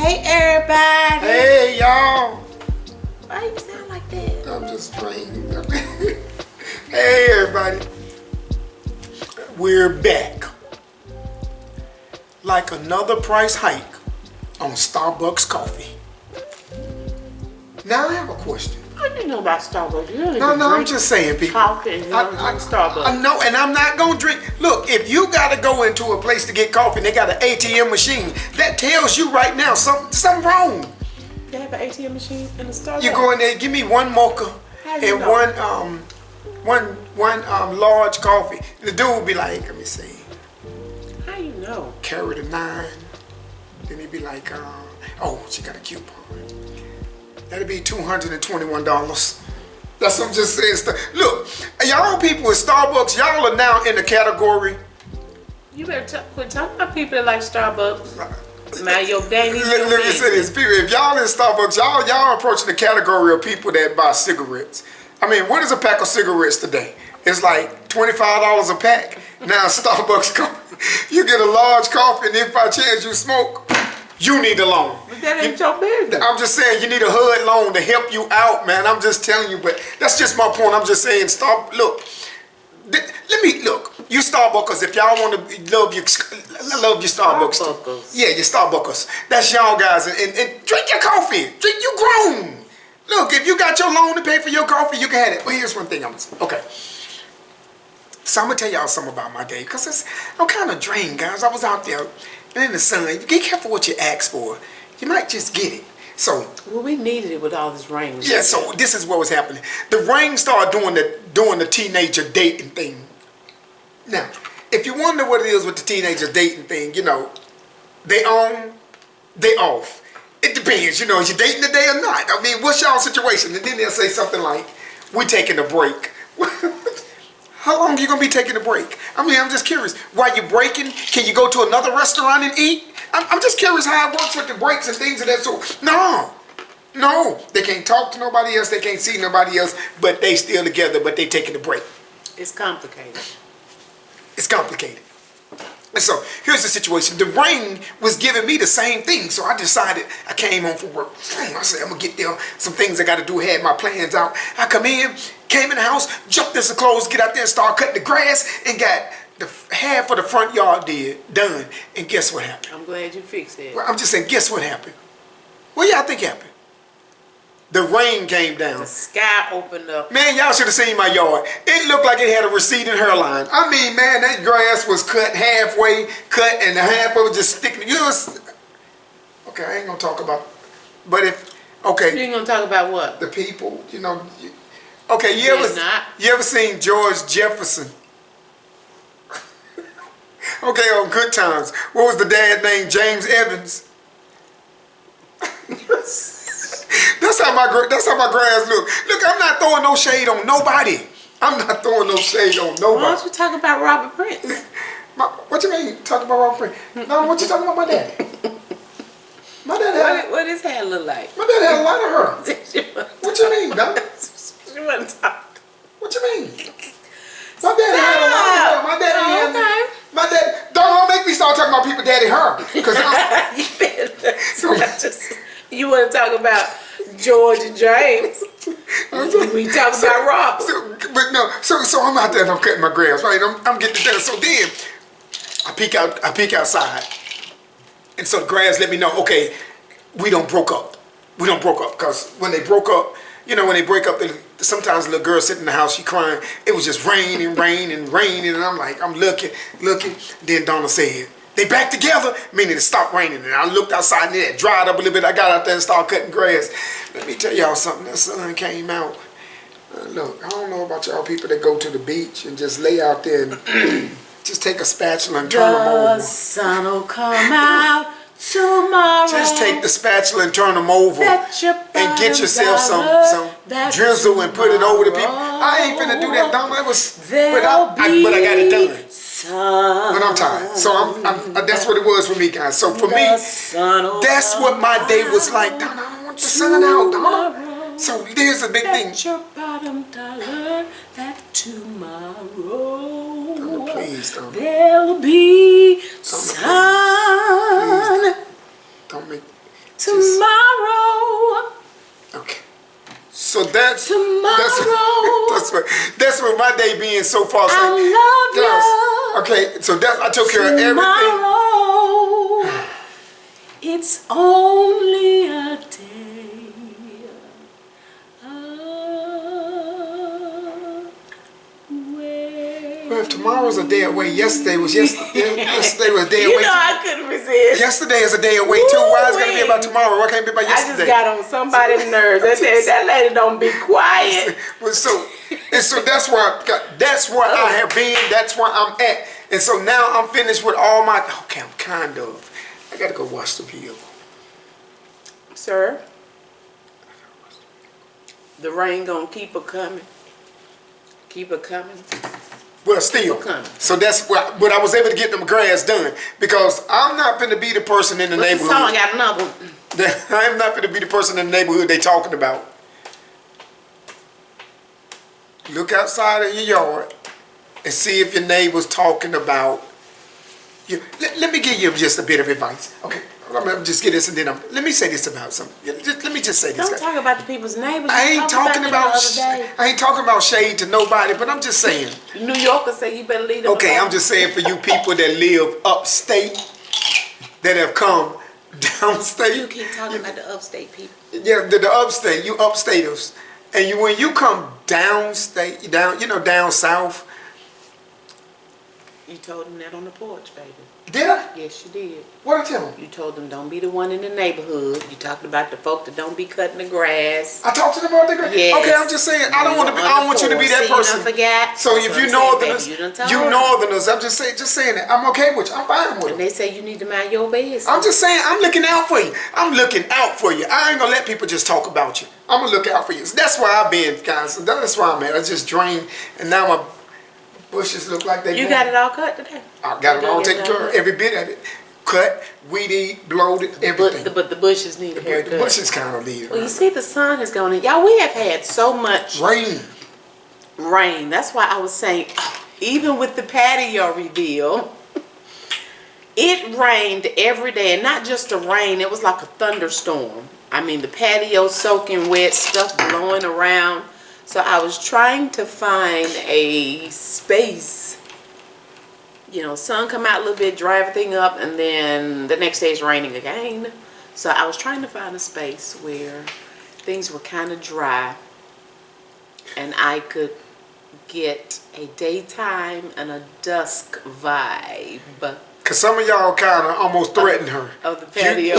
Hey everybody. Hey y'all. Why you sound like that? I'm just playing. Hey everybody. We're back. Like another price hike on Starbucks coffee. Now I have a question. I didn't know about Starbucks. You don't No, even I'm drink just saying, people. coffee and you don't drink Starbucks. I know, and I'm not gonna drink. Look, if you gotta go into a place to get coffee and they got an ATM machine, that tells you right now something wrong. They have an ATM machine in the Starbucks. You go in there, give me one mocha and one large coffee. The dude will be like, let me see. How you know? Carry the 9. Then he'd be like, oh, she got a coupon. That'd be $221. That's what I'm just saying. Look, y'all people at Starbucks, y'all are now in the category. You better quit talking about people that like Starbucks. Mind your daily. Let me say this, people. If y'all in Starbucks, y'all approaching the category of people that buy cigarettes. I mean, what is a pack of cigarettes today? It's like $25 a pack. Now Starbucks, you get a large coffee, and if by chance you smoke, you need a loan. But that ain't your business. I'm just saying you need a HUD loan to help you out, man. I'm just telling you, but that's just my point. I'm just saying, look. Let me look. You Starbuckers, if y'all want to love your Starbucks. Yeah, your Starbuckers. That's y'all guys, and drink your coffee. Drink, you grown. Look, if you got your loan to pay for your coffee, you can have it. But here's one thing I'm gonna say. Okay. So I'm gonna tell y'all something about my day, because I'm kind of drained, guys. I was out there in the sun. Be careful what you ask for. You might just get it. So, well, we needed it with all this rain. Yeah, so this is what was happening. The rain started doing the teenager dating thing. Now, if you wonder what it is with the teenager dating thing, you know, they on, they off. It depends, you know, is you dating today or not? I mean, what's y'all situation? And then they'll say something like, we're taking a break. How long are you going to be taking a break? I mean, I'm just curious. While you're breaking, can you go to another restaurant and eat? I'm just curious how it works with the breaks and things of that sort. No, they can't talk to nobody else, they can't see nobody else, but they still together, but they taking a break. It's complicated. It's complicated. And so, here's the situation. The rain was giving me the same thing, so I decided, I came home from work. I said, I'm going to get there, some things I got to do, had my plans out. I came in the house, jumped in some clothes, get out there and start cutting the grass, and got the half of the front yard done. And guess what happened? I'm glad you fixed it. Well, I'm just saying, guess what happened? What y'all think happened? The rain came down. The sky opened up. Man, y'all should have seen my yard. It looked like it had a receding hairline. I mean, man, that grass was cut halfway, and the half of it just sticking. You know, okay, I ain't gonna talk about. But okay. You ain't gonna talk about what? The people, you know. Okay, you ever seen George Jefferson? Okay, on Good Times. What was the dad named? James Evans. That's how my grass look. Look, I'm not throwing no shade on nobody. I'm not throwing no shade on nobody. Why don't you talk about Robert Prince? What you mean? Talk about Robert Prince? No, what you talking about my daddy? My daddy. What his hair look like? My daddy had a lot of hair. What you mean, dog? You want to talk? What you mean? My daddy had a lot of hair. My daddy had. Okay. My daddy. Don't make me start talking about people daddy hair. Because you want to talk about George and James. We talk about Robert. So I'm out there and I'm cutting my grass, right? I'm getting it done. So then I peek outside. And so the grass let me know, okay, we don't broke up. We don't broke up. Because when they broke up, you know, when they break up, sometimes the little girl sitting in the house, she crying. It was just rain and rain and raining. And I'm like, I'm looking. Then Donna said, they back together, meaning it stopped raining. And I looked outside and it dried up a little bit. I got out there and started cutting grass. Let me tell y'all something. That sun came out. Look, I don't know about y'all people that go to the beach and just lay out there and just take a spatula and turn them over. The sun will come out tomorrow. Just take the spatula and turn them over and get yourself some drizzle and put it over the people. I ain't finna do that, Donna. But I got it done. But I'm tired. So that's what it was for me, guys. So for me, that's what my day was like. Donna, I don't want the sun out, Donna. So there's a big thing. Your bottom dollar that tomorrow Donna, please, Donna. there'll be sun. Don't make Tomorrow. Okay. So that's Tomorrow. that's what my day being so far. I love you. Okay, so that I took care of everything. Tomorrow. It's only a day away. Well, if tomorrow's a day away, yesterday was yesterday. Yesterday was a day away. You know I couldn't resist. Yesterday is a day away too. Why is it gonna be about tomorrow? Why can't it be about I yesterday? just got on somebody's nerves. That lady don't be quiet. Well, so that's where I have been. That's where I'm at. And so now I'm finished with all my. Okay, I'm kind of. I gotta go wash the bill. Sir, the rain gonna keep her coming. Keep her coming. Well, still. Okay. So that's what I was able to get them grass done because I'm not going to be the person in the neighborhood. I got another one. I'm not going to be the person in the neighborhood they talking about. Look outside of your yard and see if your neighbor's talking about you. Let me give you just a bit of advice. Okay. I'm gonna just get this and then let me say this about something. Let me just say this. Don't talk about the people's neighbors. I ain't talking about shade to nobody, but I'm just saying. New Yorkers say you better leave them Okay, alone. I'm just saying for you people that live upstate that have come downstate. You keep talking about the upstate people. Yeah, the upstate, you upstaters. And when you come downstate, down south. You told them that on the porch, baby. Did I? Yes, you did. What did I tell them? You told them don't be the one in the neighborhood. You talked about the folk that don't be cutting the grass. I talked to them about the grass. Yes. Okay, I'm just saying I don't want you to be that See, person. You don't forget. So if you northerners, you northerners, I'm just saying that I'm okay with you. I'm fine with and them. they say you need to mind your business. I'm just saying I'm looking out for you. I'm looking out for you. I ain't gonna let people just talk about you. I'm gonna look out for you. So that's where I've been, guys. That's where I'm at. I just drained, and now my bushes look like they. You got it all cut today. I got it all taken care of, every bit of it. Cut, weedy, bloated, everything. But the bushes need a haircut. The bushes kind of need it. Well, you see, the sun has gone in. Y'all, we have had so much rain. That's why I was saying, even with the patio reveal, it rained every day. And not just a rain, it was like a thunderstorm. I mean, the patio soaking wet, stuff blowing around. So I was trying to find a space. You know, sun come out a little bit, dry everything up, and then the next day it's raining again. So I was trying to find a space where things were kind of dry and I could get a daytime and a dusk vibe. Because some of y'all kind of almost threatened her. Of the patio.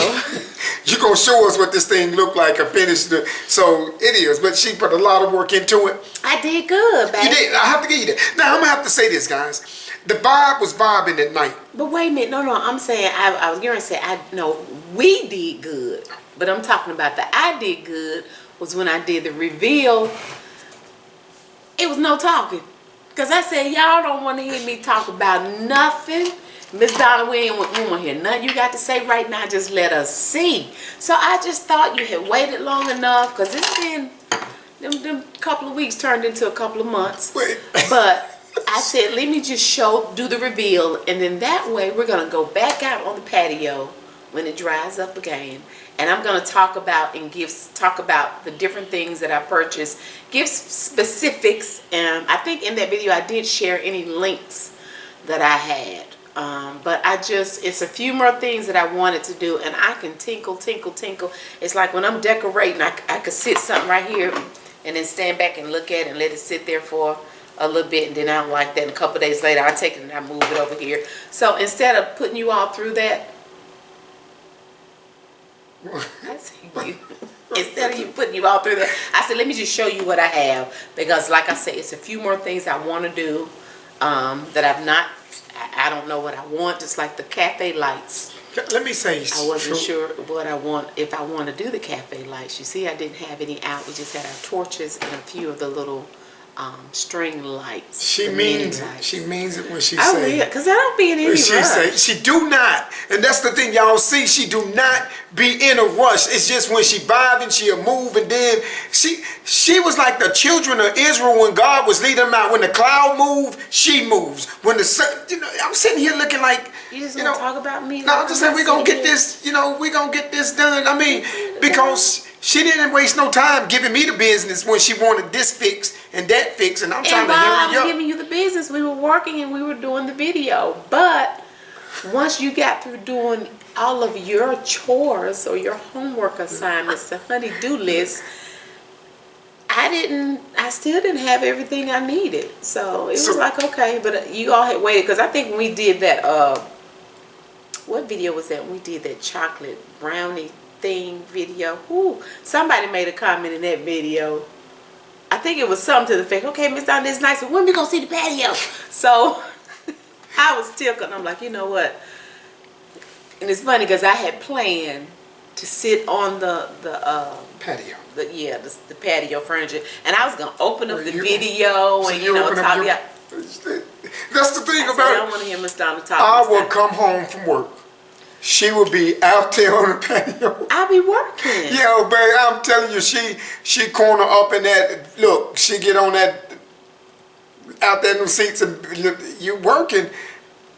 You're going to show us what this thing looked like or finish it. So it is, but she put a lot of work into it. I did good, baby. You did. I have to give you that. Now, I'm going to have to say this, guys. The vibe was vibing at night. But wait a minute. No, I'm saying, I was going to say, we did good. But I'm talking about the I did good was when I did the reveal. It was no talking. Because I said, y'all don't want to hear me talk about nothing. Miss Donna, we don't want to hear nothing you got to say right now. Just let us see. So I just thought you had waited long enough. Because it's been, them couple of weeks turned into a couple of months. Wait. But I said, let me just do the reveal, and then that way we're going to go back out on the patio when it dries up again. And I'm going to talk about the different things that I purchased, give specifics. And I think in that video I did share any links that I had. But it's a few more things that I wanted to do, and I can tinkle. It's like when I'm decorating, I could sit something right here and then stand back and look at it and let it sit there for a little bit, and then I don't like that. And a couple of days later, I take it and I move it over here. So instead of putting you all through that, instead of putting you all through that, I said, let me just show you what I have. Because like I said, it's a few more things I want to do that I've not, I don't know what I want, just like the cafe lights. Let me say, I wasn't sure what I want, if I want to do the cafe lights. You see, I didn't have any out. We just had our torches and a few of the little string lights. She means it. She means it when she I say. Because I don't be in any rush. She do not, and that's the thing y'all see. She do not be in a rush. It's just when she vibing, she'll move, and then she was like the children of Israel when God was leading them out. When the cloud moved, she moves. When the sun, I'm sitting here looking like You just want to talk about me? No, I'm just saying we're going to get this, we're going to get this done. I mean, because she didn't waste no time giving me the business when she wanted this fixed and that fixed, and I'm trying to hurry up. And while I was giving you the business, we were working and we were doing the video. But once you got through doing all of your chores or your homework assignments, the honey-do list, I still didn't have everything I needed. So it was like, okay, but you all had waited. Because I think when we did that, what video was that? When we did that chocolate brownie thing video. Ooh, somebody made a comment in that video. I think it was something to the effect, okay, Miss Donna, it's nice, but when we gonna see the patio? So I was tickled. I'm like, you know what? And it's funny because I had planned to sit on the patio. The patio furniture, and I was gonna open up the video and talk about. That's the thing about it. I don't want to hear Miss Donna talk. I would come home from work. She would be out there on the patio. I'll be working. Yeah, babe, I'm telling you, she corner up in that. Look, she get on that out there in them seats and you working.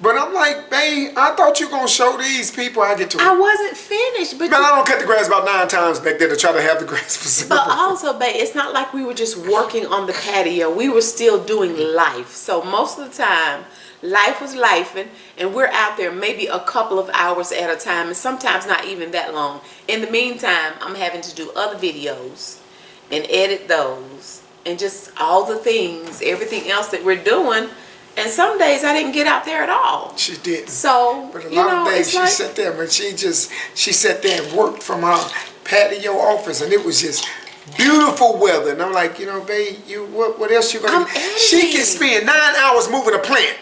But I'm like, babe, I thought you were going to show these people I get to. I wasn't finished. But man, I don't cut the grass about 9 times back there to try to have the grass preserved. But also, babe, it's not like we were just working on the patio. We were still doing life. So most of the time, life was lifing, and we're out there maybe a couple of hours at a time, and sometimes not even that long. In the meantime, I'm having to do other videos and edit those and just all the things, everything else that we're doing. And some days I didn't get out there at all. She didn't. So, but a lot of days she sat there, but she sat there and worked from her patio office, and it was just beautiful weather. And I'm like, babe, what else you gonna do? She can spend 9 hours moving a plant.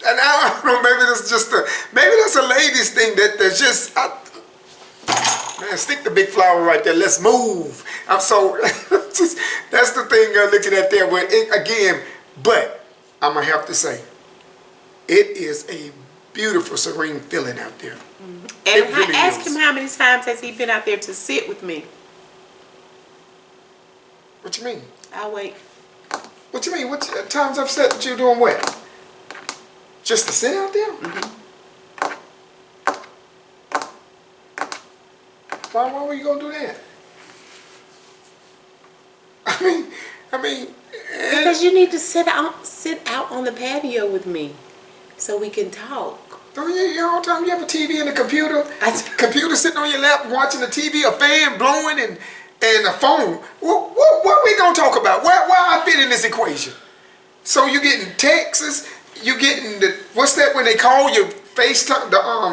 And I don't know, maybe that's a ladies thing that's just. Man, stick the big flower right there. Let's move. I'm so that's the thing looking at there. But I'm gonna have to say, it is a beautiful, serene feeling out there. Mm-hmm. And really I asked him how many times has he been out there to sit with me. What you mean? I'll wait. What you mean? What times I've said that you doing what? Just to sit out there? Mm-hmm. Why were you gonna do that? I mean. Because you need to sit out on the patio with me, so we can talk. Don't you all the time? You have a TV and a computer. Computer sitting on your lap watching the TV, a fan blowing, and a phone. What we gonna talk about? Where I fit in this equation? So you getting texts? You getting what's that when they call you FaceTime?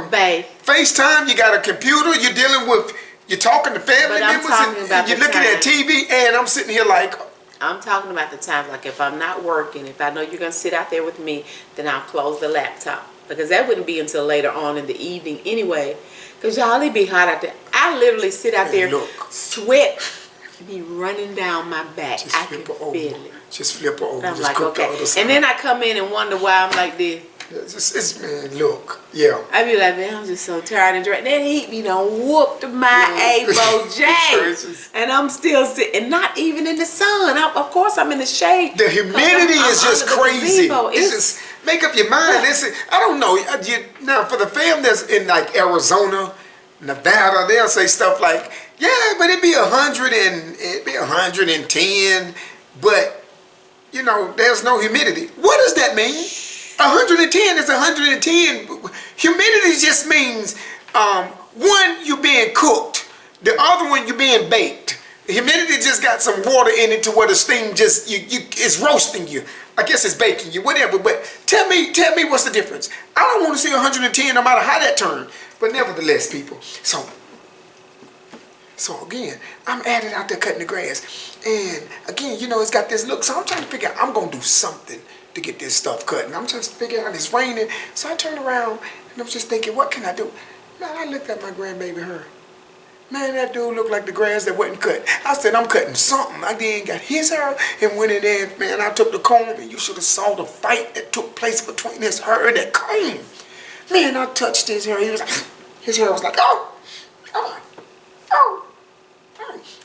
Babe. FaceTime. You got a computer. You're dealing with. You're talking to family members. And you're looking at TV, and I'm sitting here like. I'm talking about the times like if I'm not working, if I know you're gonna sit out there with me, then I'll close the laptop, because that wouldn't be until later on in the evening anyway. Because y'all, it be hot out there. I literally sit out there, sweat be running down my back. I can feel it. Just flip her over. I'm like, okay. And then I come in and wonder why I'm like this. Man, look, yeah. I be like, man, I'm just so tired and drained. That heat, whooped my ABO-J. And I'm still sitting, not even in the sun. Of course, I'm in the shade. The humidity is just crazy. It's just, make up your mind. I don't know. Now, for the fam that's in like Arizona, Nevada, they'll say stuff like, yeah, but it'd be 110, but, there's no humidity. What does that mean? 110 is 110. Humidity just means one, you being cooked. The other one, you being baked. The humidity just got some water in it to where the steam just it's roasting you. I guess it's baking you, whatever. But tell me what's the difference. I don't want to see 110 no matter how that turns. But nevertheless, people. So again, I'm at it out there cutting the grass. And again, it's got this look. So I'm trying to figure out, I'm going to do something to get this stuff cut. And I'm just figuring out it's raining. So I turned around and I'm just thinking, what can I do? Man, I looked at my grandbaby her. Man, that dude looked like the grass that wasn't cut. I said, I'm cutting something. I then got his hair and went in there. Man, I took the comb, and you should have saw the fight that took place between his hair and that comb. Man, I touched his hair. He was like, his hair was like, oh.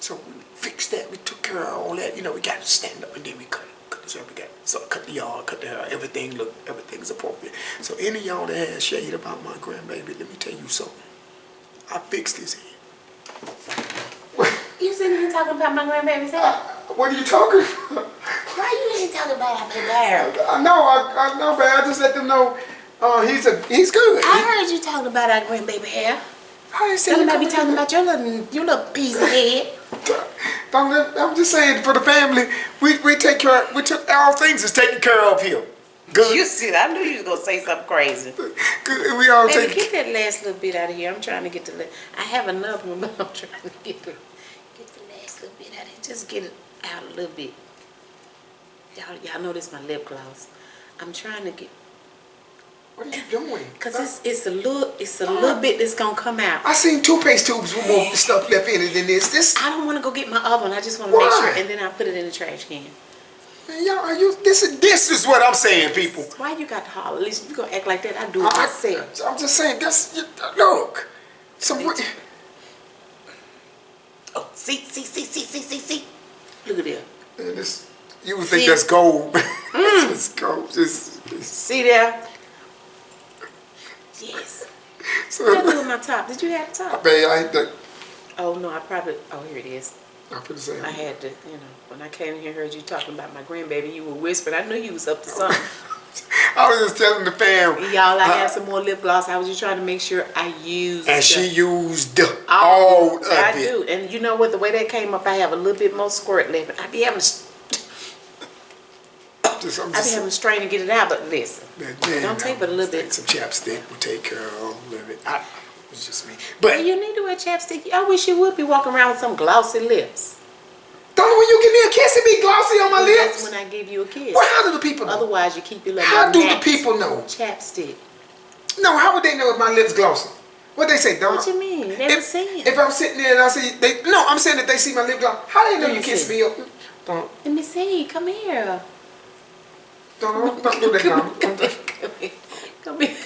So we fixed that. We took care of all that. We got to stand up and then we cut it. this hair we got. So I cut the yard, cut the hair, everything's appropriate. So any of y'all that has shade about my grandbaby, let me tell you something. I fixed his hair. You sitting here talking about my grandbaby's hair? What are you talking about? Why you ain't talking about our baby hair? I know, but I just let them know he's good. I heard you talking about our grandbaby hair. I ain't You might be talking about your little piece of head. I'm just saying, for the family, we take care. We took all things is taken care of here. Good. You see, I knew you was gonna say something crazy. Good. We all Baby, take. get that last little bit out of here. I'm trying to get the. I have another one, but I'm trying to get the last little bit out of here. Just get it out a little bit. Y'all know this is my lip gloss. I'm trying to get. What are you doing? Cause it's a little bit that's gonna come out. I seen toothpaste tubes with more stuff left in it than this. I don't want to go get my other one. I just want to make sure, and then I put it in the trash can. Man, y'all, this is what I'm saying, people. Why you got to holler? At least if you gonna act like that, I do it myself. I'm just saying, look. So oh, see. Look at there. Man, you would think that's gold. It's gold. See there? Yes. So, What I do with my top? Did you have the top? Man, I ain't that. Oh no, here it is. I put the same. I had to, when I came in here and heard you talking about my grandbaby, you were whispering. I knew you was up to something. I was just telling the fam. Y'all, I had some more lip gloss. I was just trying to make sure I used. And she used all of it. I do. And you know what? The way that came up, I have a little bit more squirt left. I be having a strain to get it out, but listen. Don't take but a little bit. Some chapstick will take care of a little bit. It's just me. But you need to wear chapstick. I wish you would be walking around with some glossy lips. Don't when you give me a kiss, it be glossy on my lips. That's when I give you a kiss. Well, how do the people know? Otherwise, you keep your lips. How do the people know? Chapstick. No, how would they know if my lips glossy? What they say, Donna? What you mean? They don't see it. If I'm sitting there and I see I'm saying that they see my lip gloss. How do they know you kiss me up? Don't. Let me see. Come here. Don't do that, Donna. Come here.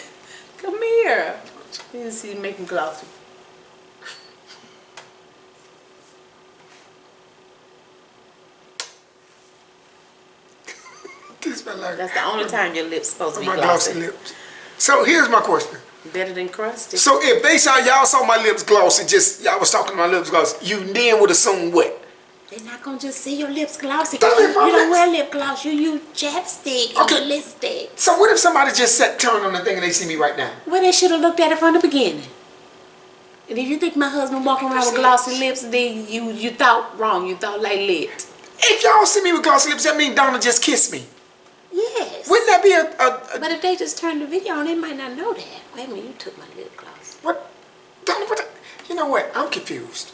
Come here. You see, make them glossy. That's the only time your lips supposed to be glossy. Lips. So here's my question. Better than crusty. So if y'all saw my lips glossy, y'all was talking to my lips glossy, you then would assume what? They're not gonna just see your lips glossy. You Don't wear lip gloss. You use chapstick and lipstick. So what if somebody just turned on the thing and they see me right now? Well, they should have looked at it from the beginning. And if you think my husband walking around with glossy lips, then you thought wrong. You thought like lit. If y'all see me with glossy lips, that means Donna just kissed me. Yes. Wouldn't that be But if they just turned the video on, they might not know that. Wait a minute, you took my lip gloss. What? Donna, you know what? I'm confused.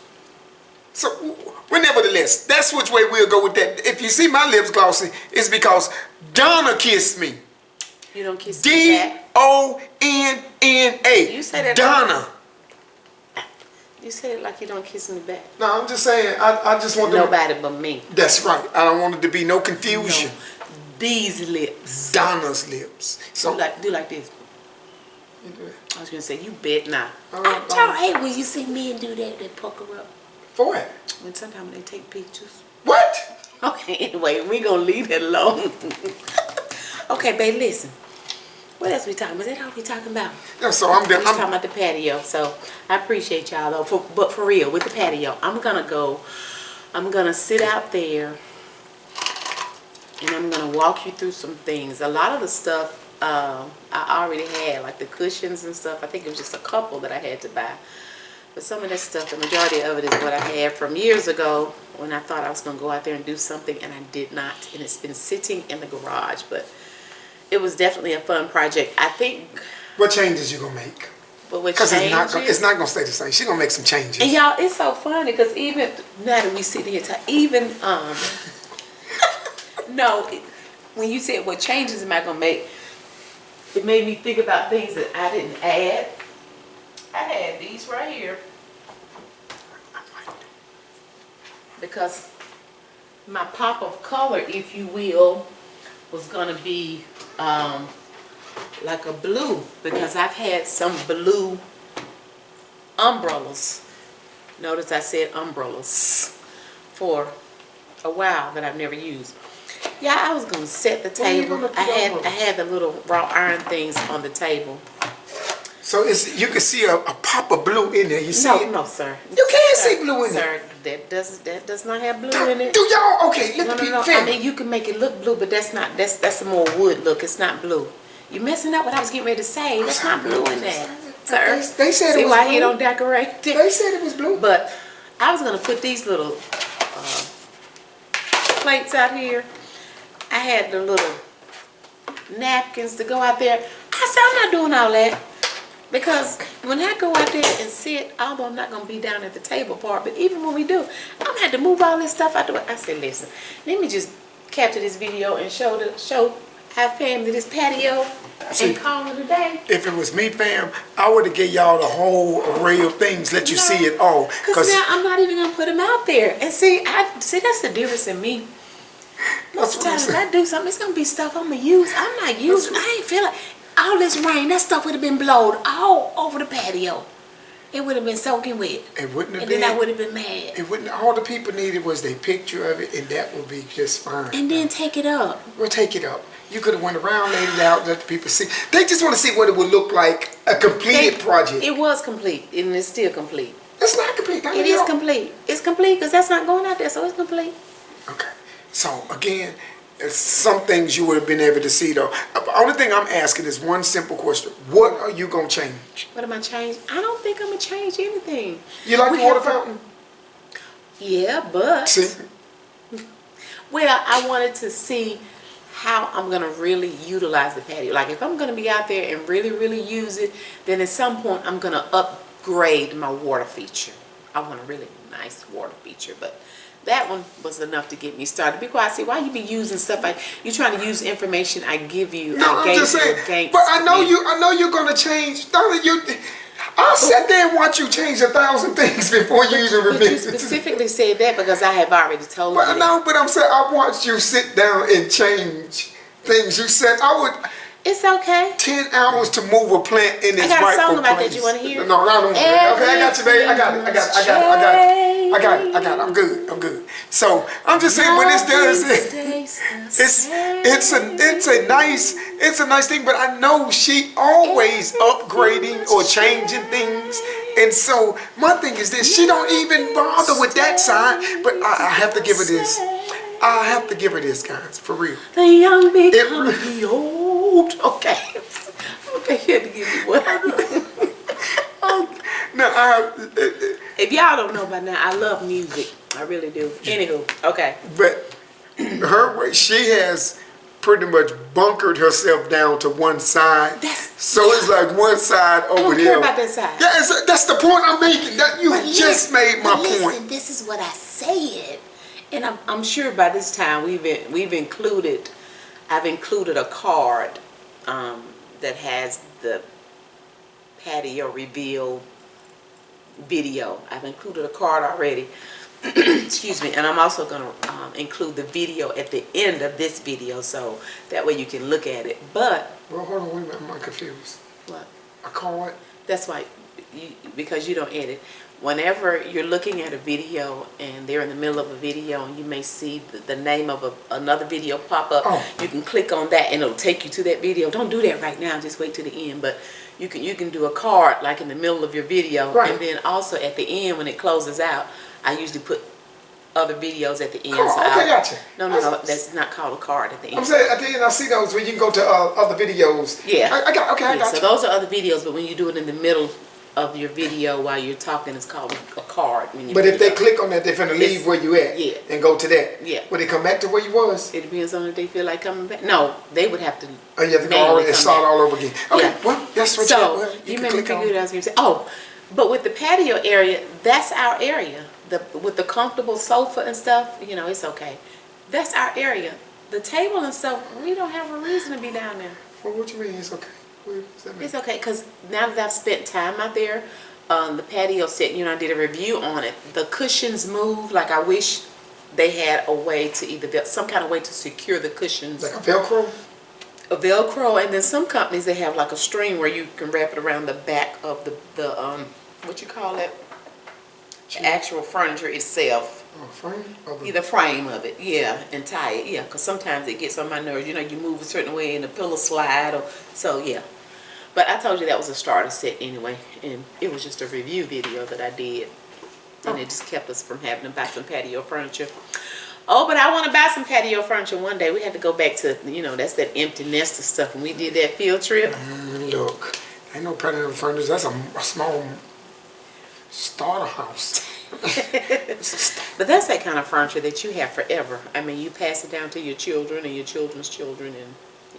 So, nevertheless, that's which way we'll go with that. If you see my lips glossy, it's because Donna kissed me. You don't kiss me back? D-O-N-N-A. You say that. Donna. You say it like you don't kiss me back. No, I'm just saying, I just want nobody but me. That's right. I don't want it to be no confusion. No. These lips. Donna's lips. So do like this. I was gonna say you bet not. I don't hate when you see men do that. They pucker up. For what? When sometimes they take pictures. What? Okay. Anyway, we gonna leave that alone. Okay, babe. Listen. What else we talking about? Is that all we talking about? Yeah, so I'm talking about the patio. So I appreciate y'all though. But for real, with the patio, I'm gonna sit out there. And I'm going to walk you through some things. A lot of the stuff I already had, like the cushions and stuff. I think it was just a couple that I had to buy. But some of that stuff, the majority of it is what I had from years ago when I thought I was going to go out there and do something, and I did not. And it's been sitting in the garage. But it was definitely a fun project. I think... What changes you going to make? Because it's not going to stay the same. She's going to make some changes. And y'all, it's so funny because even now that we sit here, even... No, when you said what changes am I going to make, it made me think about things that I didn't add. I had these right here because my pop of color, if you will, was going to be like a blue because I've had some blue umbrellas. Notice I said umbrellas for a while that I've never used. Yeah, I was gonna set the table. I had the little wrought iron things on the table. So you can see a pop of blue in there. You see it? No, sir. You can't see blue in it. Sir, that does not have blue in it. Do y'all? Okay, let me No. I mean, you can make it look blue, but that's a more wood look. It's not blue. You messing up what I was getting ready to say. That's not blue in that, sir. They said it was blue. See why he don't decorate? They said it was blue. But I was gonna put these little plates out here. I had the little napkins to go out there. I said I'm not doing all that. Because when I go out there and sit, although I'm not going to be down at the table part, but even when we do, I'm going to have to move all this stuff out the way. I said, listen, let me just capture this video and show our family this patio and call it a day. If it was me, fam, I would have gave y'all the whole array of things, let you see it all. Because now I'm not even going to put them out there. And see, that's the difference in me. That's what I'm saying. If I do something, it's going to be stuff I'm going to use. I'm not using, I ain't feeling all this rain, that stuff would have been blowed all over the patio. It would have been soaking wet. It wouldn't have and been. then I would have been mad. It wouldn't. All the people needed was their picture of it, and that would be just fine. And then take it up. Well, take it up. You could have went around, laid it out, let the people see. They just want to see what it would look like, a completed project. It was complete, and it's still complete. It's not complete. It is complete. It's complete because that's not going out there, so it's complete. Okay. So, again, some things you would have been able to see, though. The only thing I'm asking is one simple question. What are you going to change? What am I changing? I don't think I'm going to change anything. You like the water fountain? Yeah, but... See? Well, I wanted to see how I'm going to really utilize the patio. Like, if I'm going to be out there and really, really use it, then at some point I'm going to upgrade my water feature. I want a really nice water feature, but... that one was enough to get me started. Be quiet. See, why you be using stuff like you trying to use information I give you? No, I'm just saying. But I know you're gonna change. I'll sit there and watch you change 1,000 things before you even remember. But you specifically said that because I have already told you. No, but I'm saying I watched you sit down and change things. You said I would. It's okay. 10 hours to move a plant in its rightful place. I got a song about that. You want to hear? No, I don't want to hear. Okay, I got you, babe. I got it. I'm good. So I'm just saying when this does it's a nice thing, but I know she always upgrading or changing things. And so my thing is this, she don't even bother with that side, but I have to give her this. I have to give her this, guys, for real. The young become the old. Okay, you had to give me one. If y'all don't know by now, I love music. I really do. Anywho, okay. But her way, she has pretty much bunkered herself down to one side. It's like one side over there. I don't care about that side. Yeah, that's the point I'm making. That you just made my point. Listen, this is what I said. And I'm sure by this time I've included a card that has the patio reveal video. I've included a card already. Excuse me. And I'm also going to include the video at the end of this video, so that way you can look at it. But well, hold on, wait a minute. I'm confused. What? A card? That's why, because you don't edit. Whenever you're looking at a video and they're in the middle of a video and you may see the name of another video pop up, you can click on that and it'll take you to that video. Don't do that right now, just wait to the end. But you can do a card like in the middle of your video, right. And then also at the end when it closes out, I usually put other videos at the end. So okay, gotcha. No, that's not called a card at the end. I'm saying at the end I see those where you can go to other videos. Yeah. I got you. So those are other videos, but when you do it in the middle of your video while you're talking, it's called a card. But if they click on that, they're finna leave where you at, and go to that. Yeah. Will they come back to where you was? It depends on if they feel like coming back. No, they would have to. Oh, you have to go and start all over again. Okay, yeah. Well, that's what you made me figure what I was going to say. Oh, but with the patio area, that's our area. With the comfortable sofa and stuff, it's okay. That's our area. The table and stuff, we don't have a reason to be down there. Well, what you mean it's okay? It's okay, because now that I've spent time out there, the patio set, I did a review on it. The cushions move. Like I wish they had a way to either some kind of way to secure the cushions. Like a Velcro? A Velcro, and then some companies they have like a string where you can wrap it around the back of the what you call it? The actual furniture itself. Oh, frame? The frame of it, yeah, and tie it, yeah, because sometimes it gets on my nerves. You know, you move a certain way and the pillow slide, so yeah. But I told you that was a starter set anyway, and it was just a review video that I did, and it just kept us from having to buy some patio furniture. Oh, but I want to buy some patio furniture one day. We had to go back to, you know, that's that empty nester stuff when we did that field trip. Look, ain't no patio furniture. That's a small starter house. But that's that kind of furniture that you have forever. I mean, you pass it down to your children and your children's children, and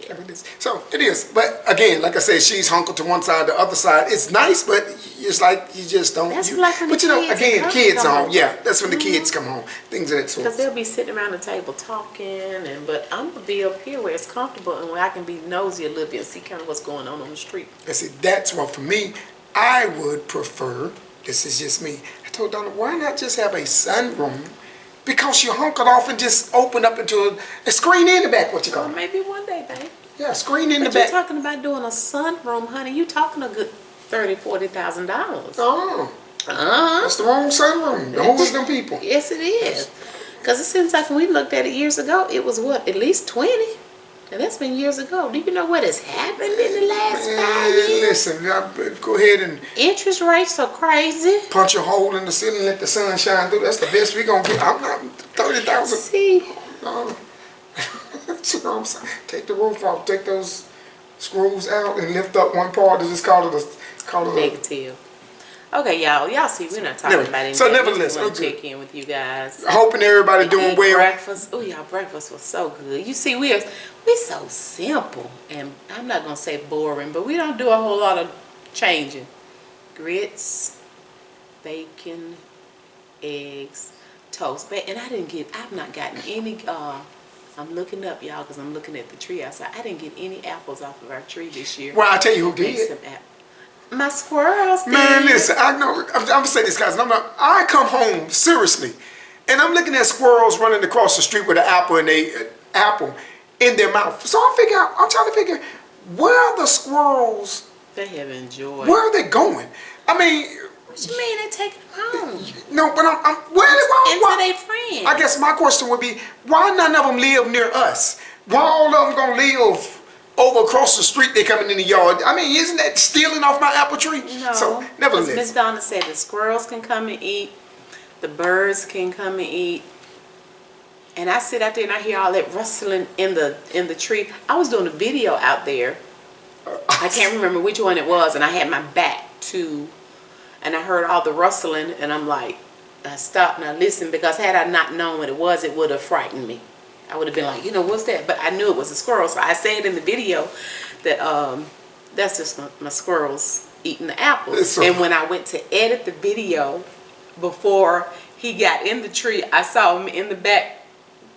yeah. So it is. But again, like I said, she's hunkered to one side, the other side. It's nice, but it's like you just don't. That's like when but the you know, kids again, kids come home. home. Yeah, that's when the kids come home. Things of that sort. Because they'll be sitting around the table talking, but I'm gonna be up here where it's comfortable and where I can be nosy a little bit and see kind of what's going on the street. I see, that's what for me, I would prefer. This is just me. I told Donna, why not just have a sunroom? Because you hunkered off and just open up into a screen in the back. What you call Well, it? maybe one day, babe. Yeah, screen in But the you're back. talking about doing a sunroom, honey. You talking a good $30,000-$40,000. Oh, Uh-huh. that's the wrong sunroom. Don't lose them people. Yes, it is. Because it seems like when we looked at it years ago, it was what, at least 20? And that's been years ago. Do you know what has happened in the last 5 years? Listen, go ahead and Interest rates are crazy. punch a hole in the ceiling, let the sun shine through. That's the best we're gonna get. I'm not 30,000. See, You know what I'm saying? Take the roof off, take those screws out, and lift up one part. And just call it a negative. Okay, y'all see, we're not talking about anything. So nevertheless, I want to check in with you guys. Hoping everybody doing Eat well. Breakfast. Oh, y'all, breakfast was so good. You see, we're so simple, and I'm not gonna say boring, but we don't do a whole lot of changing. Grits, bacon, eggs, toast. And I've not gotten any. I'm looking up, y'all, because I'm looking at the tree outside. I didn't get any apples off of our tree this year. Well, I tell you who did. My squirrels did. Man, listen, I know. I'm gonna say this, guys. I come home seriously, and I'm looking at squirrels running across the street with an apple in their mouth. So I'm trying to figure where are the squirrels? They have enjoyed. Where are they going? I mean, what you mean they take it home? No, but Into their friends. I guess my question would be, why none of them live near us? Why all of them gonna live over across the street? They coming in the yard. I mean, isn't that stealing off my apple tree? No. So nevertheless, Miss Donna said the squirrels can come and eat, the birds can come and eat, and I sit out there and I hear all that rustling in the tree. I was doing a video out there. I can't remember which one it was, and I had my back to, and I heard all the rustling, and I'm like, I stopped and I listened, because had I not known what it was, it would have frightened me. I would have been like, you know, what's that? But I knew it was a squirrel, so I said in the video that that's just my squirrels eating the apples. And when I went to edit the video, before he got in the tree, I saw him in the back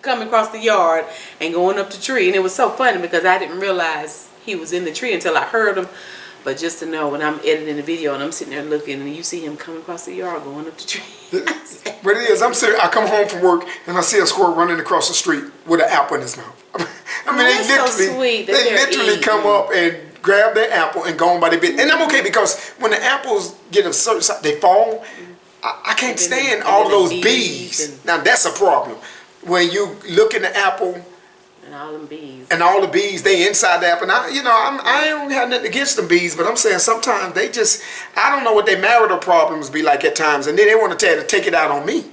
coming across the yard and going up the tree. And it was so funny because I didn't realize he was in the tree until I heard him. But just to know, when I'm editing the video and I'm sitting there looking and you see him coming across the yard going up the tree. But it is, I'm serious. I come home from work and I see a squirrel running across the street with an apple in his mouth. I mean, they literally come up and grab their apple and go on by their bit. And I'm okay, because when the apples get a certain size, they fall. I can't stand all of those bees. Now that's a problem. When you look in the apple, and all them bees. And all the bees, they inside the apple. And I don't have nothing against them bees, but I'm saying sometimes they just, I don't know what their marital problems be like at times, and then they want to take it out on me.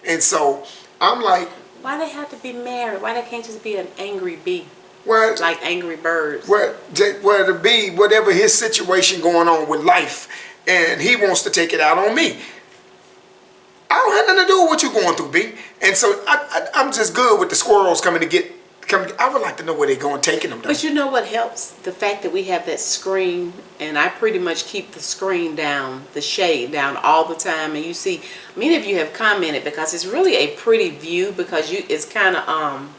And so I'm like, why they have to be married? Why they can't just be an angry bee? Well, like Angry Birds. Well, the bee, whatever his situation going on with life, and he wants to take it out on me. I don't have nothing to do with what you're going through, B. And so I'm just good with the squirrels coming. I would like to know where they're going, taking them down. But you know what helps? The fact that we have that screen, and I pretty much keep the screen down, the shade down all the time. And you see, many of you have commented, because it's really a pretty view, because it's kind of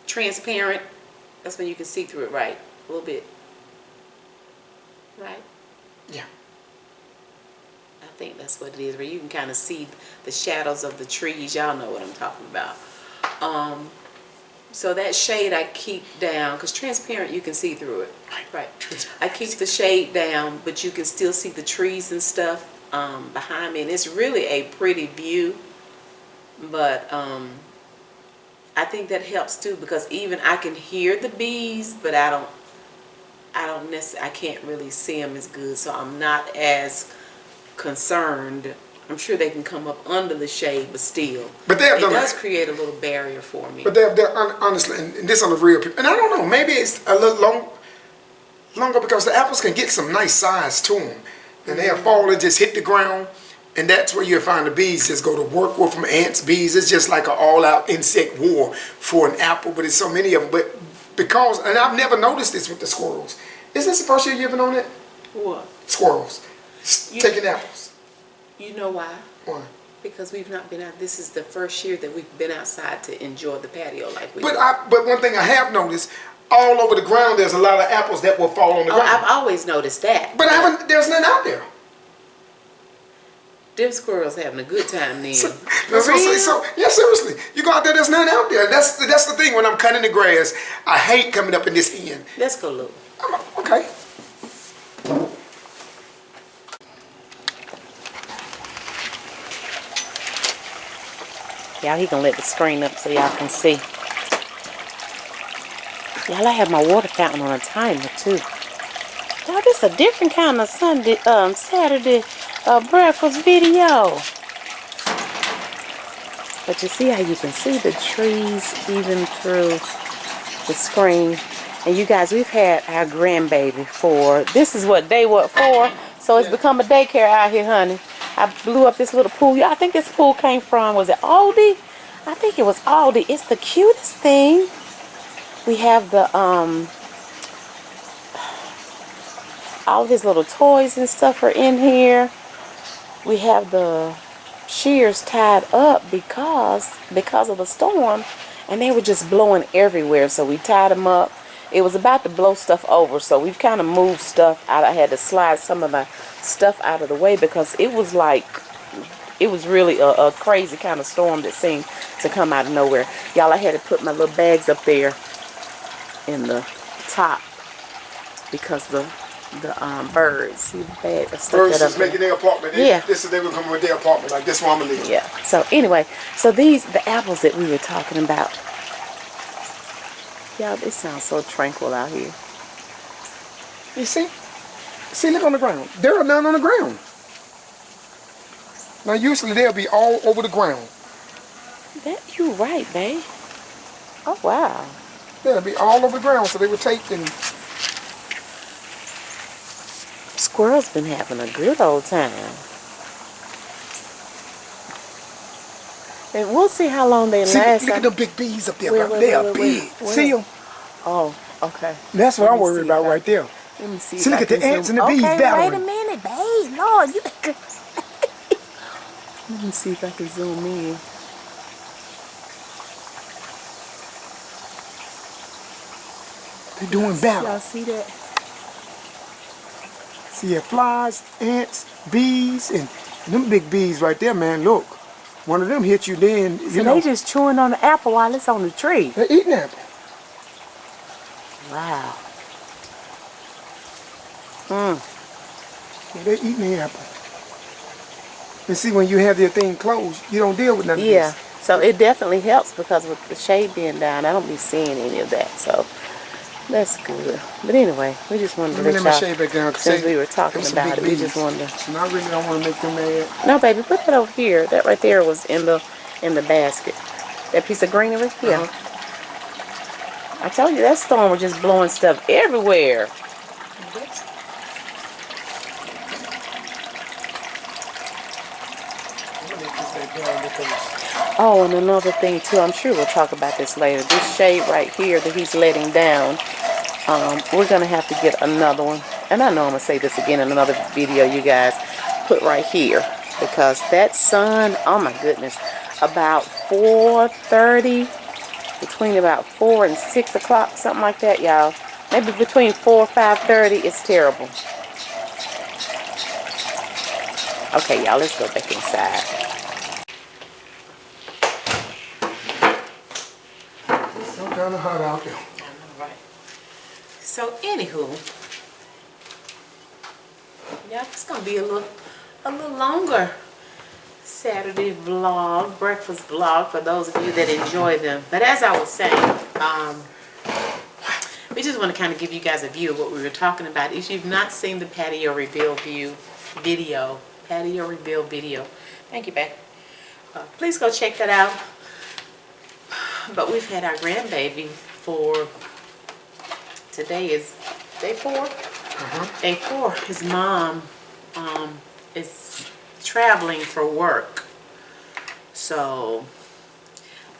transparent. That's when you can see through it, right? A little bit. Right? Yeah. I think that's what it is, where you can kind of see the shadows of the trees. Y'all know what I'm talking about. So that shade I keep down, because transparent, you can see through it. Right. I keep the shade down, but you can still see the trees and stuff behind me, and it's really a pretty view. But I think that helps too, because even I can hear the bees, but I don't necessarily, I can't really see them as good, so I'm not as concerned. I'm sure they can come up under the shade, but still, But it does create a little barrier for me. But they're honestly, and this on the real people, and I don't know, maybe it's a little longer because the apples can get some nice size to them, and they'll fall and just hit the ground. And that's where you'll find the bees just go to work with them, ants, bees. It's just like an all-out insect war for an apple, but it's so many of them. But because, and I've never noticed this with the squirrels. Is this the first year you've been on it? What? Squirrels. Taking apples. You know why? Why? Because we've not been out. This is the first year that we've been outside to enjoy the patio like we do. But one thing I have noticed, all over the ground, there's a lot of apples that will fall on the ground. I've always noticed that. But there's none out there. Them squirrels having a good time then. So, yeah, seriously. You go out there, there's none out there. That's the thing. When I'm cutting the grass, I hate coming up in this end. Let's go look. Okay. Y'all, he gonna let the screen up so y'all can see. Y'all, I have my water fountain on a timer too. Y'all, this a different kind of Saturday breakfast video. But you see how you can see the trees even through the screen. And you guys, we've had our grandbaby for, this is what, day 4? So it's become a daycare out here, honey. I blew up this little pool. Yeah, I think this pool came from, was it Aldi? I think it was Aldi. It's the cutest thing. We have the, all of his little toys and stuff are in here. We have the shears tied up because of the storm, and they were just blowing everywhere. So we tied them up. It was about to blow stuff over, so we've kind of moved stuff out. I had to slide some of my stuff out of the way because it was like, it was really a crazy kind of storm that seemed to come out of nowhere. Y'all, I had to put my little bags up there in the top because the birds. See the bag? Birds is making their apartment. Yeah. They will come with their apartment. Like this one, I'm gonna leave. Yeah. So anyway, so the apples that we were talking about. Y'all, it sounds so tranquil out here. You see? See, look on the ground. There are none on the ground. Now, usually they'll be all over the ground. That you right, babe. Oh wow. They'll be all over the ground, so they would take and. Squirrels been having a good old time. And we'll see how long they last. Look at the big bees up there. They are big. See them? Oh, okay. That's what I'm worried about right there. Let me see. See, look at the ants and the bees battling. Wait a minute, babe. Lord, you. Let me see if I can zoom in. They're doing battle. Y'all see that? See, flies, ants, bees, and them big bees right there, man. Look. One of them hit you then, you know. They just chewing on the apple while it's on the tree. They're eating apple. Wow. Yeah, they're eating the apple. And see, when you have your thing closed, you don't deal with none of this. Yeah, so it definitely helps because with the shade being down, I don't be seeing any of that. So that's good. But anyway, we just wanted to let y'all, since we were talking about it, we just wanted to. And I really don't want to make them mad. No, baby, put that over here. That right there was in the basket. That piece of greenery. Yeah. I told you that storm was just blowing stuff everywhere. Oh, and another thing too, I'm sure we'll talk about this later. This shade right here that he's letting down, we're going to have to get another one. And I know I'm going to say this again in another video, you guys. Put right here. Because that sun, oh my goodness, about 4:30, between about 4 and 6 o'clock, something like that, y'all. Maybe between 4 and 5:30, it's terrible. Okay, y'all, let's go back inside. It's so kind of hot out there. I know, right? So, anywho, yeah, it's gonna be a little longer Saturday vlog, breakfast vlog for those of you that enjoy them. But as I was saying, we just want to kind of give you guys a view of what we were talking about. If you've not seen the patio reveal video, thank you, babe. Please go check that out. But we've had our grandbaby for, today is day 4? Day 4. His mom is traveling for work. So,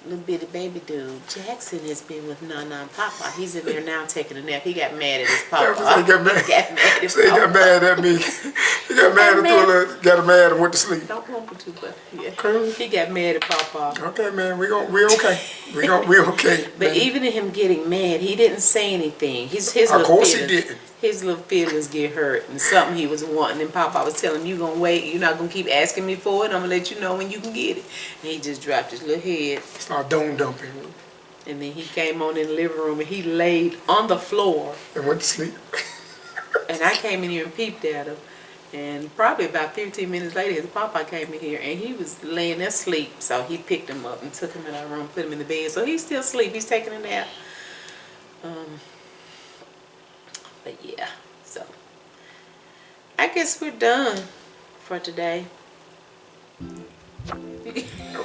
little bitty baby dude, Jackson has been with Nana and Papa. He's in there now taking a nap. He got mad at his Papa. He got mad at me. He got mad and went to sleep. Don't rumble too much. Yeah. Okay. He got mad at Papa. Okay, man, we okay. We okay. But even in him getting mad, he didn't say anything. Of course he didn't. His little feelings get hurt and something he was wanting, and Papa was telling him, you gonna wait, you're not gonna keep asking me for it, I'm gonna let you know when you can get it. And he just dropped his little head. Start dome dumping. And then he came on in the living room and he laid on the floor. And went to sleep. And I came in here and peeped at him. And probably about 15 minutes later, his Papa came in here and he was laying there asleep. So he picked him up and took him in our room, put him in the bed. So he's still asleep, he's taking a nap. But yeah, so I guess we're done for today.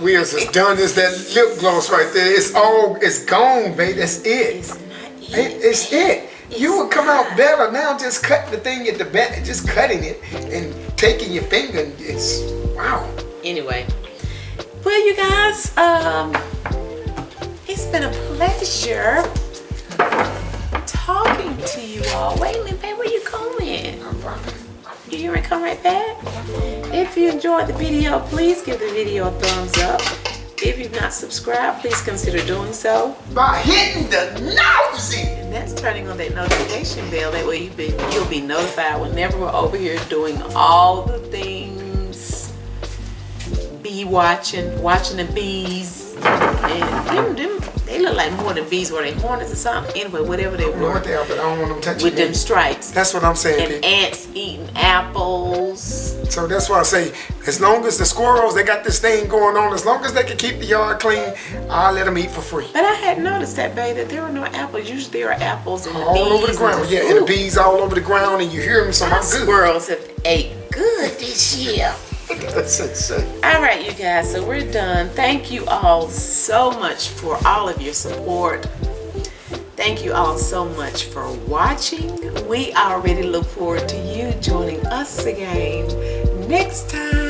We are as done as that lip gloss right there. It's gone, babe. That's it. It's not it. It's it. You would come out better now. Just cut the thing at the back, just cutting it and taking your finger. It's wow. Anyway, well, you guys, it's been a pleasure talking to you all. Wait a minute, babe, where you going? You hear me come right back? If you enjoyed the video, please give the video a thumbs up. If you've not subscribed, please consider doing so by hitting the nosy. And that's turning on that notification bell. That way you'll be notified whenever we're over here doing all the things. Bee watching the bees. And them, they look like more than bees. Were they hornets or something? Anyway, whatever they were. What they are, but I don't want them touching with them stripes. That's what I'm saying. And ants eating apples. So that's why I say, as long as the squirrels, they got this thing going on, as long as they can keep the yard clean, I'll let them eat for free. But I had noticed that, babe, that there were no apples. Usually there are apples and all over the ground. Yeah, and the bees all over the ground, and you hear them. So I'm good. Squirrels have ate good this year. That's insane. All right, you guys, so we're done. Thank you all so much for all of your support. Thank you all so much for watching. We already look forward to you joining us again next time.